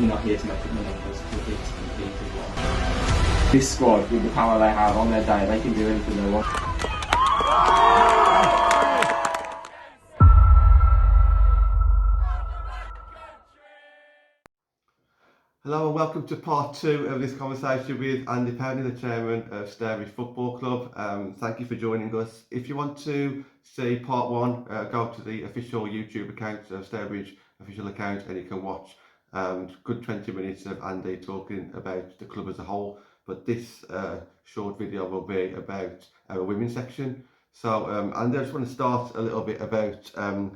we're not here to make up the numbers, we're here to compete as well. This squad, with the power they have on their day, they can do anything they want. Hello and welcome to part 2 of this conversation with Andy Pountney, the chairman of Stourbridge Football Club. Thank you for joining us. If you want to see part 1, go to the official YouTube account, Stourbridge official account, and you can watch good 20 minutes of Andy talking about the club as a whole. But this short video will be about our women's section. So Andy, I just want to start a little bit about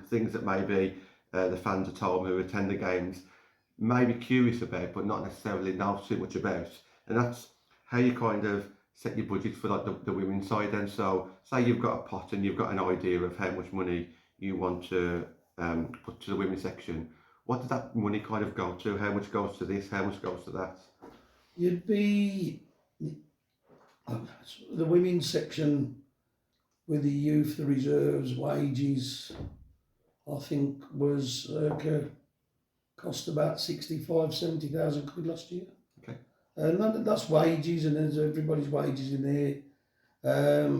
things that maybe the fans at home who attend the games may be curious about, but not necessarily know too much about, and that's how you kind of set your budget for like the women's side. Then, so say you've got a pot and you've got an idea of how much money you want to put to the women's section. What does that money kind of go to? How much goes to this? How much goes to that? You'd be the women's section with the youth, the reserves, wages. I think was cost about 65,000-70,000 quid last year. Okay. And that's wages, and there's everybody's wages in there.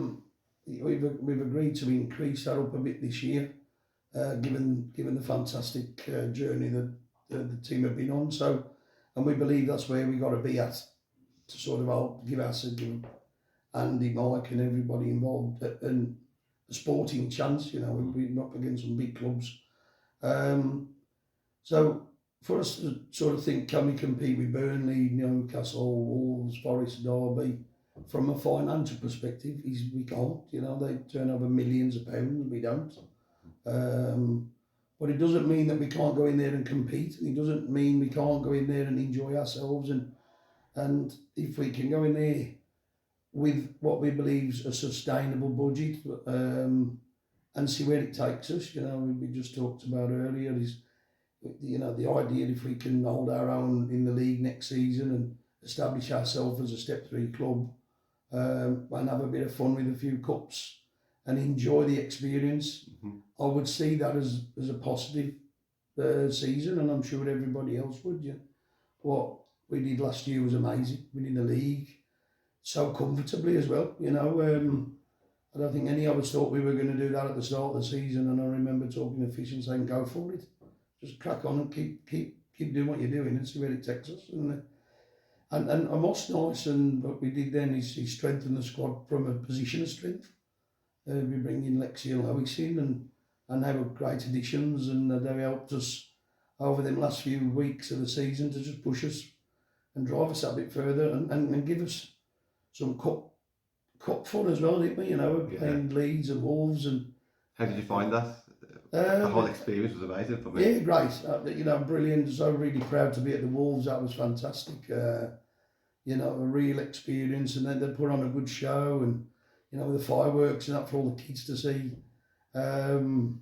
We've agreed to increase that up a bit this year, given the fantastic journey that the team have been on. So, and we believe that's where we got to be at, to sort of help give Andy, Mike, and everybody involved and a sporting chance. You know, we're up against some big clubs. So for us to sort of think, can we compete with Burnley, Newcastle, Wolves, Forest, Derby, from a financial perspective, we can't. You know, they turn over millions of pounds, we don't. But it doesn't mean that we can't go in there and compete. It doesn't mean we can't go in there and enjoy ourselves. And if we can go in there with what we believe is a sustainable budget, and see where it takes us. You know, we just talked about earlier is, you know, the idea if we can hold our own in the league next season and establish ourselves as a Step 3 club, and have a bit of fun with a few cups and enjoy the experience, I would see that as a positive season, and I'm sure everybody else would. Yeah. What we did last year was amazing, winning the league so comfortably as well. You know, I don't think any of us thought we were going to do that at the start of the season, and I remember talking to Fish and saying, go for it. Just crack on and keep doing what you're doing and see where it takes us. And what's nice and what we did then is strengthen the squad from a position of strength. We bring in Lexi and Lois in, and they were great additions, and they helped us over the last few weeks of the season to just push us and drive us a bit further and give us some cup fun as well, didn't we? You know, playing Leeds and Wolves. And how did you find that? The whole experience was amazing for me. Yeah, great. You know, brilliant. So really proud to be at the Wolves. That was fantastic. You know, a real experience, and then they put on a good show, and you know, with the fireworks and that for all the kids to see. And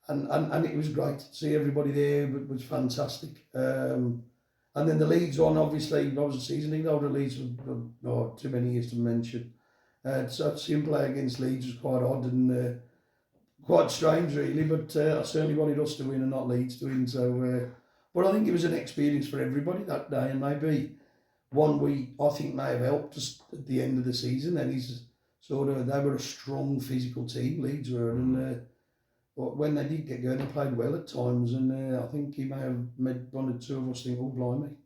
it was great to see everybody there. It was fantastic. And then the Leeds one, obviously, I was a season league holder. Leeds for too many years to mention. So seeing play against Leeds was quite odd and quite strange, really. But I certainly wanted us to win and not Leeds to win. So, but I think it was an experience for everybody that day, and maybe one I think may have helped us at the end of the season. Then he's sort of, they were a strong physical team, Leeds were, and but when they did get going, they played well at times, and I think he may have made one or two of us think, oh blimey,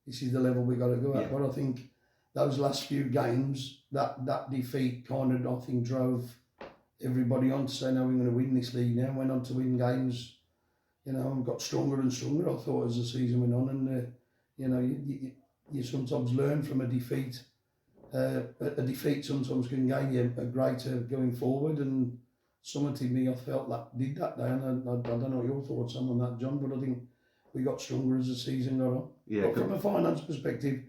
this is the level we got to go at. Yeah. But I think those last few games, that defeat kind of, I think, drove everybody on to say, no, we're going to win this league now. Went on to win games, you know, and got stronger and stronger, I thought, as the season went on. And you know, you sometimes learn from a defeat. A defeat sometimes can gain you a greater going forward, and something to me I felt that did that day, and I don't know what your thoughts are on that, John, but I think we got stronger as the season got on. Yeah, but from a finance perspective,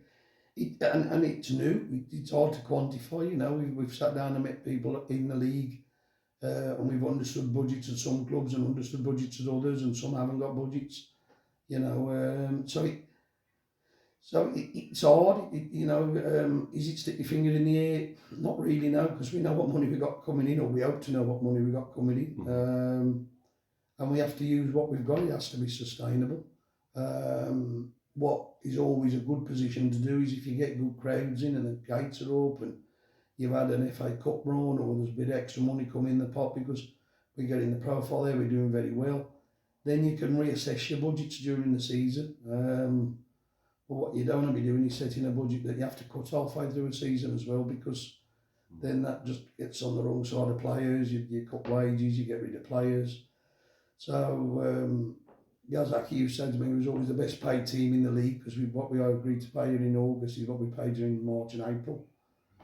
and it's new, it's hard to quantify. You know, we've sat down and met people in the league, and we've understood budgets at some clubs and understood budgets at others, and some haven't got budgets. You know, so it's hard. You know, is it stick your finger in the air? Not really, no, because we know what money we got coming in, or we hope to know what money we got coming in, and we have to use what we've got. It has to be sustainable. what is always a good position to do is if you get good crowds in and the gates are open, you've had an FA Cup run or there's a bit extra money coming in the pot because we're getting the profile there, we're doing very well, then you can reassess your budgets during the season. But what you don't want to be doing is setting a budget that you have to cut halfway through a season as well, because then that just gets on the wrong side of players. You cut wages, you get rid of players. So Yazaki, you said to me, was always the best paid team in the league, because what we agreed to pay you in August is what we paid you in March and April.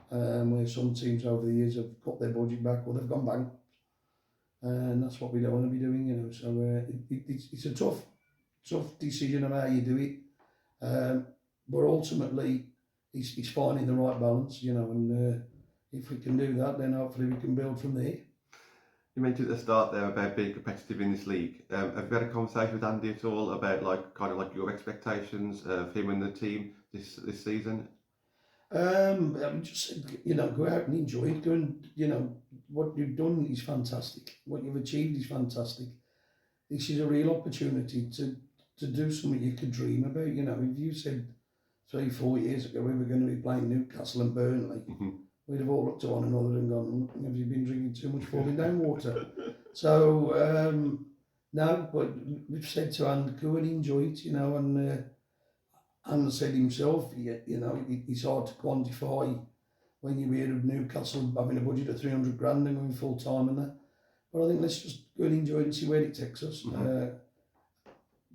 Where some teams over the years have cut their budget back or they've gone bankrupt. And that's what we don't want to be doing, you know. So it's a tough decision on how you do it. But ultimately, it's finding the right balance, you know, and if we can do that, then hopefully we can build from there. You mentioned at the start there about being competitive in this league. Have you had a conversation with Andy at all about your expectations of him and the team this season? I just said, you know, go out and enjoy it. Go and, you know, what you've done is fantastic. What you've achieved is fantastic. This is a real opportunity to do something you could dream about. You know, if you said 3-4 years ago we were going to be playing Newcastle and Burnley, we'd have all looked at one another and gone, have you been drinking too much falling down water? So, no, but we've said to Andy, go and enjoy it, you know, and Andy said himself, you know, it's hard to quantify when you hear of Newcastle having a budget of 300 grand and going full time and that. But I think let's just go and enjoy it and see where it takes us.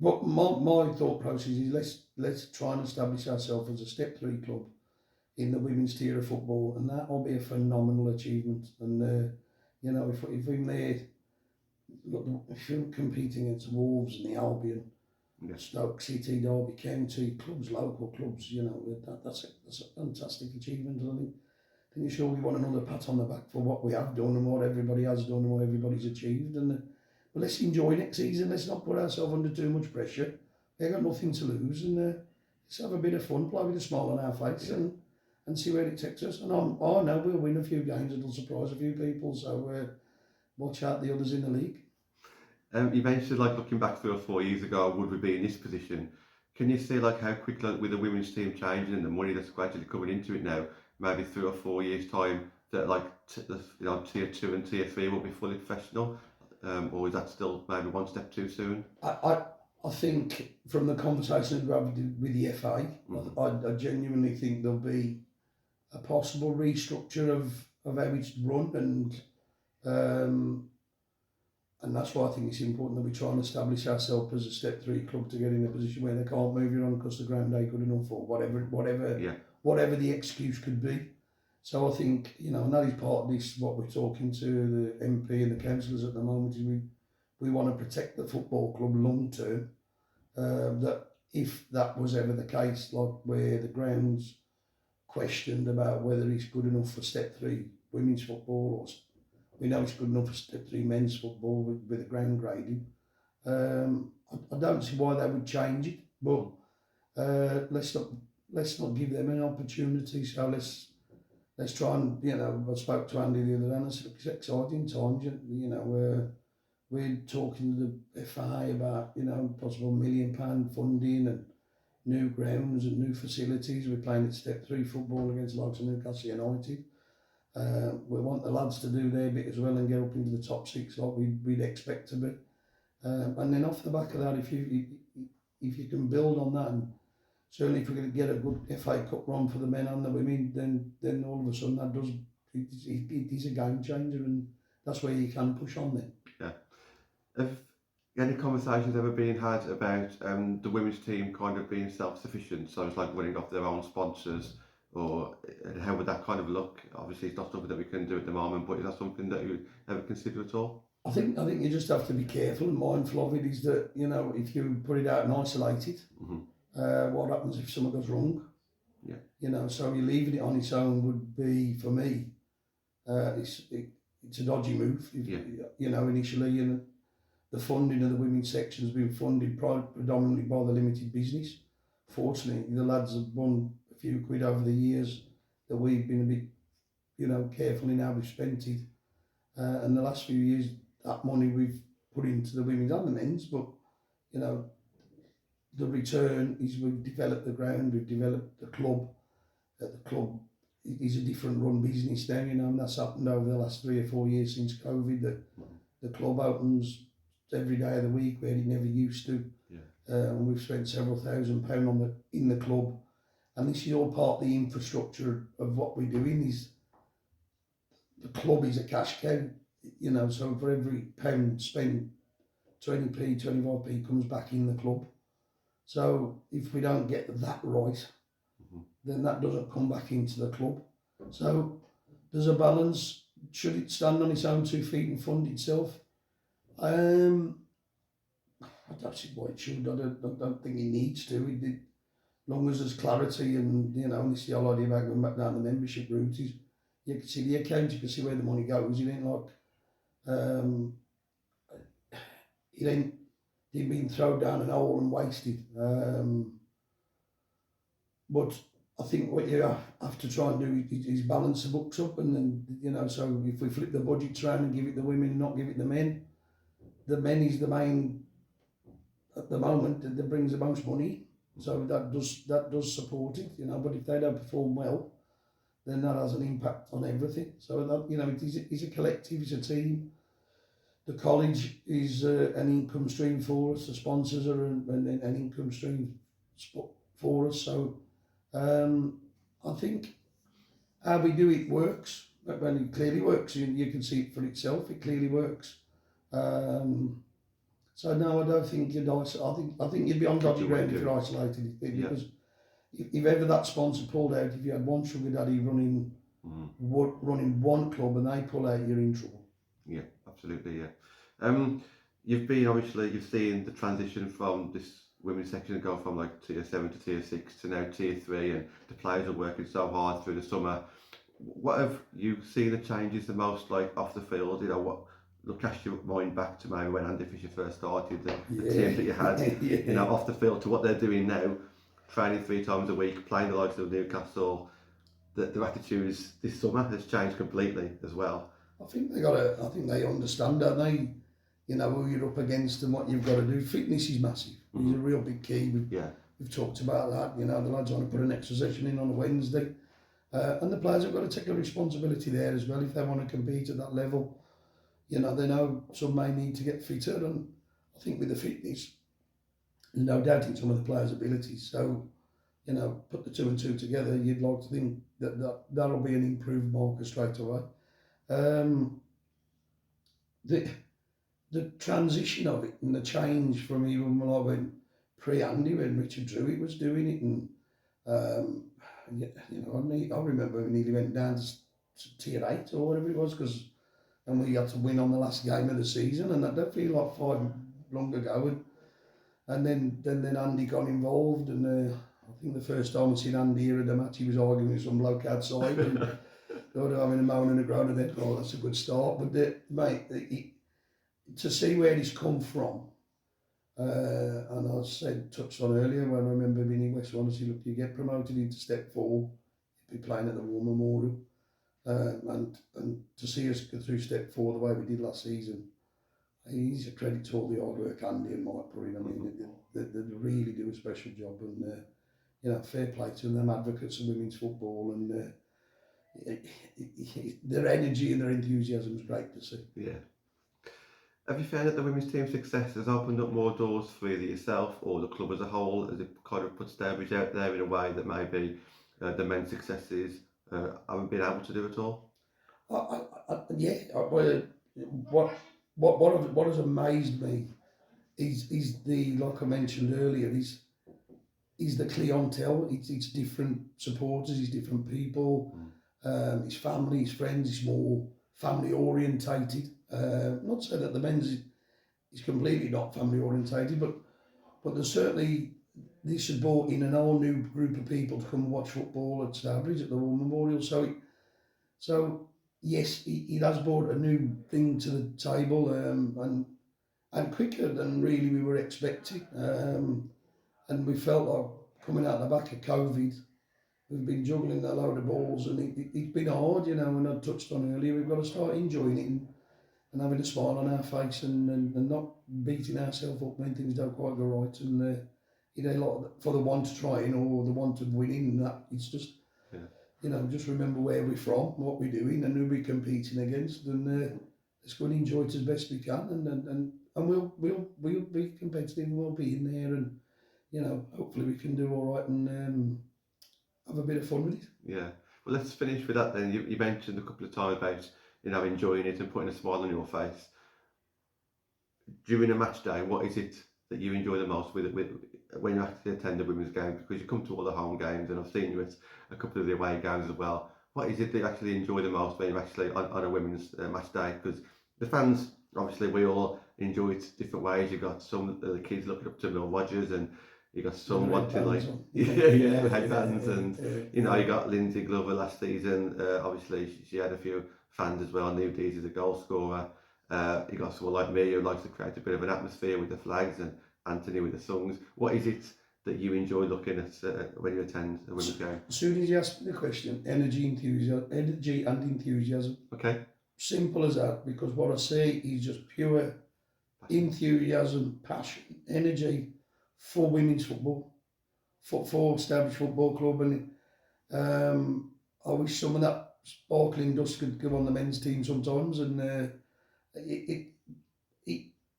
But my thought process is let's try and establish ourselves as a step 3 club in the women's tier of football, and that will be a phenomenal achievement. And you know, if we made, if you're competing against Wolves and the Albion, Stoke City, Derby County clubs, local clubs, you know, that's a fantastic achievement. And I think sure we want another pat on the back for what we have done and what everybody has done and what everybody's achieved. And but let's enjoy next season. Let's not put ourselves under too much pressure. We've got nothing to lose, and let's have a bit of fun, play with a smile on our face, and see where it takes us. And I know we'll win a few games. It'll surprise a few people. So watch out the others in the league. You mentioned looking back 3 or 4 years ago, would we be in this position? Can you see how quickly with the women's team changing and the money that's gradually coming into it now, maybe 3 or 4 years time, that tier 2 and tier 3 will be fully professional, or is that still maybe one step too soon? I think from the conversations we've had with the FA, I genuinely think there'll be a possible restructure of how it's run, and that's why I think it's important that we try and establish ourselves as a step 3 club to get in a position where they can't move you on because the ground ain't good enough or whatever the excuse could be. So I think, you know, and that is part of this, what we're talking to the MP and the councillors at the moment, is we want to protect the football club long term. That if that was ever the case, like where the ground's questioned about whether it's good enough for step 3 women's football, or we know it's good enough for step 3 men's football with the ground grading. I don't see why they would change it, but let's not give them an opportunity. So let's try and, you know, I spoke to Andy the other day and I said, it's exciting times, you know, we're talking to the FA about, you know, possible £1 million funding and new grounds and new facilities. We're playing at step 3 football against the likes of Newcastle United. We want the lads to do their bit as well and get up into the top 6 like we'd expect to be. And then off the back of that, if you can build on that, and certainly if we're going to get a good FA Cup run for the men and the women, then all of a sudden it is a game changer, and that's where you can push on then. Yeah. Have any conversations ever been had about the women's team kind of being self-sufficient, so it's like running off their own sponsors, or how would that kind of look? Obviously it's not something that we can do at the moment, but is that something that you ever consider at all? I think you just have to be careful and mindful of it, is that, you know, if you put it out and isolate it, what happens if something goes wrong? Yeah. You know, so you leaving it on its own would be, for me, it's a dodgy move. You know, initially, and the funding of the women's section has been funded predominantly by the limited business. Fortunately, the lads have won a few quid over the years that we've been a bit, you know, careful in how we've spent it. And the last few years, that money we've put into the women's and the men's, but, you know, the return is we've developed the ground, we've developed the club. The club is a different run business now, you know, and that's happened over the last 3 or 4 years since COVID. That the club opens every day of the week where it never used to. And we've spent several £1,000s in the club, and this is all part of the infrastructure of what we're doing. Is the club is a cash cow, you know, so for every pound spent, 20p, 25p comes back in the club. So if we don't get that right, then that doesn't come back into the club. So there's a balance. Should it stand on its own 2 feet and fund itself? I don't see why it should. I don't think it needs to. As long as there's clarity, and you know, and this is the whole idea about going back down the membership route, is you can see the account, you can see where the money goes. It ain't like it ain't being thrown down an hole and wasted. But I think what you have to try and do is balance the books up, and then, you know, so if we flip the budgets around and give it the women and not give it the men is the main, at the moment, that brings the most money. So that does support it, you know. But if they don't perform well, then that has an impact on everything. So that, you know, it is a collective, it's a team. The college is an income stream for us. The sponsors are an income stream for us. So I think how we do it works. When it clearly works, you can see it for itself. It clearly works. So no, I don't think you'd I think you'd be on dodgy ground if you're isolated. Because if ever that sponsor pulled out, if you had one sugar daddy running one club and they pull out, you're in trouble. Yeah, absolutely. Yeah. You've seen the transition from this women's section go from like tier 7 to tier 6 to now tier 3, and the players are working so hard through the summer. What have you seen the changes the most, like off the field? You know, what cast your mind back to maybe when Andy Fisher first started, the teams that you had, you know, off the field to what they're doing now, training 3 times a week, playing the likes of Newcastle. Their attitudes this summer has changed completely as well. I think they understand, don't they? You know, who you're up against and what you've got to do. Fitness is massive. It's a real big key. We've talked about that. You know, the lads want to put an extra session in on a Wednesday. And the players have got to take a responsibility there as well if they want to compete at that level. You know, they know some may need to get fitter, and I think with the fitness, there's no doubting some of the players' abilities. So, you know, put the 2 and 2 together, you'd like to think that'll be an improved marker straight away. The transition of it and the change from even when I went pre-Andy, when Richard Druitt was doing it, and you know, I remember we nearly went down to tier 8 or whatever it was, and we had to win on the last game of the season, and that did feel like 5 long ago. And then Andy got involved, and I think the first time I seen Andy here at the match, he was arguing with some bloke outside, and they were having a moan and a groan, and then, oh, that's a good start. But mate, to see where he's come from, and I touched on earlier when I remember being in West Swansea, look, you get promoted into step 4, you'd be playing at the War Memorial. And to see us go through step 4 the way we did last season, he's a credit to all the hard work Andy and Mike put in. I mean, they really do a special job, and you know, fair play to them, advocates of women's football, and their energy and their enthusiasm is great to see. Yeah. Have you found that the women's team's success has opened up more doors for either yourself or the club as a whole, as it kind of puts Stourbridge out there in a way that maybe the men's successes haven't been able to do at all? What has amazed me is the, like I mentioned earlier, is the clientele. It's different supporters, it's different people, it's family, it's friends, it's more family orientated. Not so that the men's is completely not family orientated, but there's certainly, this has brought in an whole new group of people to come and watch football at Stourbridge at the War Memorial. So yes, it has brought a new thing to the table, and quicker than really we were expecting. And we felt like coming out the back of COVID, we've been juggling a load of balls, and it's been hard, you know. And I touched on earlier, we've got to start enjoying it and having a smile on our face, and not beating ourselves up when things don't quite go right. And it a lot for the want of trying or the want of winning. And that it's just, just remember where we're from, what we're doing, and who we're competing against, and let's go and enjoy it as best we can, and we'll be competitive, and we'll be in there, and hopefully we can do all right and have a bit of fun with it. Yeah. Well, let's finish with that then. You mentioned a couple of times about enjoying it and putting a smile on your face. During a match day, what is it that you enjoy the most with when you actually attend the women's game? Because you come to all the home games, and I've seen you at a couple of the away games as well. What is it that you actually enjoy the most when you're actually on a women's match day? Because the fans, obviously, we all enjoy it different ways. You've got some of the kids looking up to Bill Rodgers, and you got some wanting headbands, and you got Lindsay Glover last season. Obviously, she had a few fans as well. Knew Dee's as a goal scorer. You got someone like me who likes to create a bit of an atmosphere with the flags, and Anthony with the songs. What is it that you enjoy looking at when you attend a women's game? As soon as you ask me the question, energy and enthusiasm. Okay. Simple as that, because what I see is just pure enthusiasm, passion, energy for women's football, for Stourbridge Football Club, and I wish some of that sparkling dust could go on the men's team sometimes, and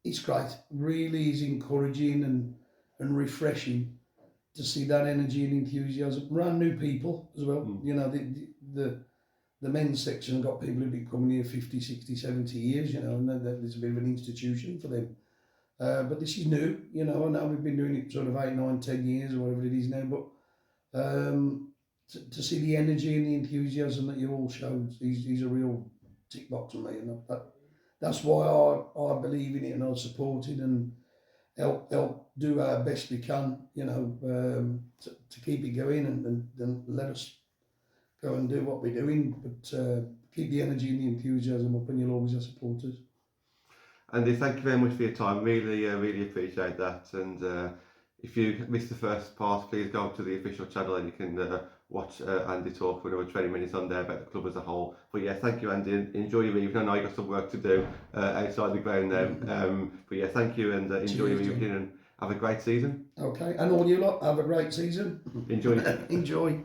it's great. Really is encouraging and refreshing to see that energy and enthusiasm around new people as well. The men's section have got people who've been coming here 50, 60, 70 years, and there's a bit of an institution for them. But this is new, I know we've been doing it sort of 8, 9, 10 years or whatever it is now, but to see the energy and the enthusiasm that you all showed is a real tick box for me, and that's why I believe in it, and I'll support it and help do our best we can, to keep it going, and let us go and do what we're doing, but keep the energy and the enthusiasm up, and you'll always have supporters. Andy, thank you very much for your time. Really appreciate that. And if you missed the first part, please go to the official channel and you can watch Andy talk for another 20 minutes on there about the club as a whole. But yeah, thank you, Andy. Enjoy your evening. I know you've got some work to do outside the ground now. But yeah, thank you, and enjoy your evening, and have a great season. Okay, and all you lot, have a great season. Enjoy. Enjoy.